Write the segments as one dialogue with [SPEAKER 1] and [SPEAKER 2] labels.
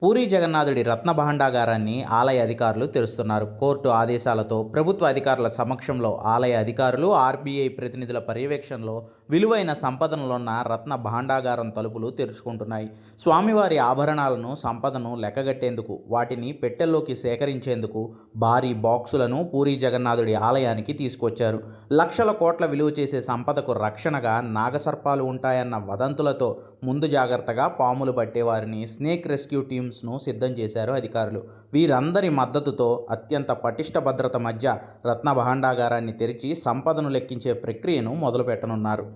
[SPEAKER 1] పూరీ జగన్నాథుడి రత్న భాండాగారాన్ని ఆలయ అధికారులు తెరుస్తున్నారు. కోర్టు ఆదేశాలతో ప్రభుత్వ అధికారుల సమక్షంలో ఆలయ అధికారులు, ఆర్బీఐ ప్రతినిధుల పర్యవేక్షణలో విలువైన సంపదనులున్న రత్న భాండాగారం తలుపులు తెరుచుకుంటున్నాయి. స్వామివారి ఆభరణాలను, సంపదను లెక్కగట్టేందుకు, వాటిని పెట్టెల్లోకి సేకరించేందుకు భారీ బాక్సులను పూరీ జగన్నాథుడి ఆలయానికి తీసుకొచ్చారు. లక్షల కోట్ల విలువ చేసే సంపదకు రక్షణగా నాగసర్పాలు ఉంటాయన్న వదంతులతో ముందు జాగ్రత్తగా పాములు పట్టేవారిని స్నేక్ రెస్క్యూ టీమ్స్ను సిద్ధం చేశారు అధికారులు. వీరందరి మద్దతుతో అత్యంత పటిష్ట భద్రత మధ్య రత్న భాండాగారాన్ని తెరిచి సంపదను లెక్కించే ప్రక్రియను మొదలుపెట్టనున్నారు.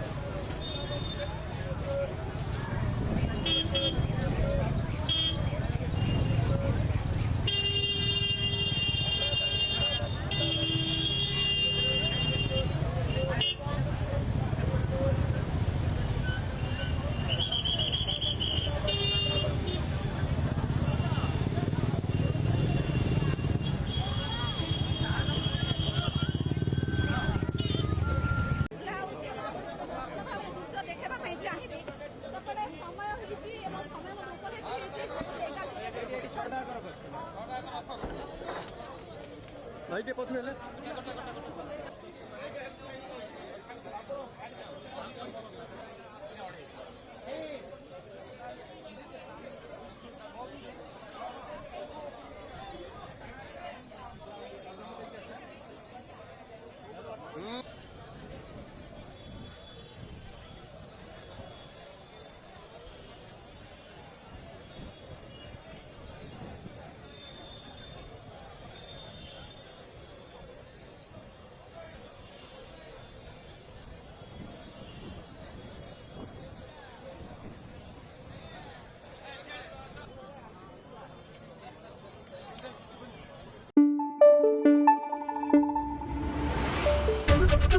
[SPEAKER 2] लाइट पसंद है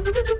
[SPEAKER 3] Thank you.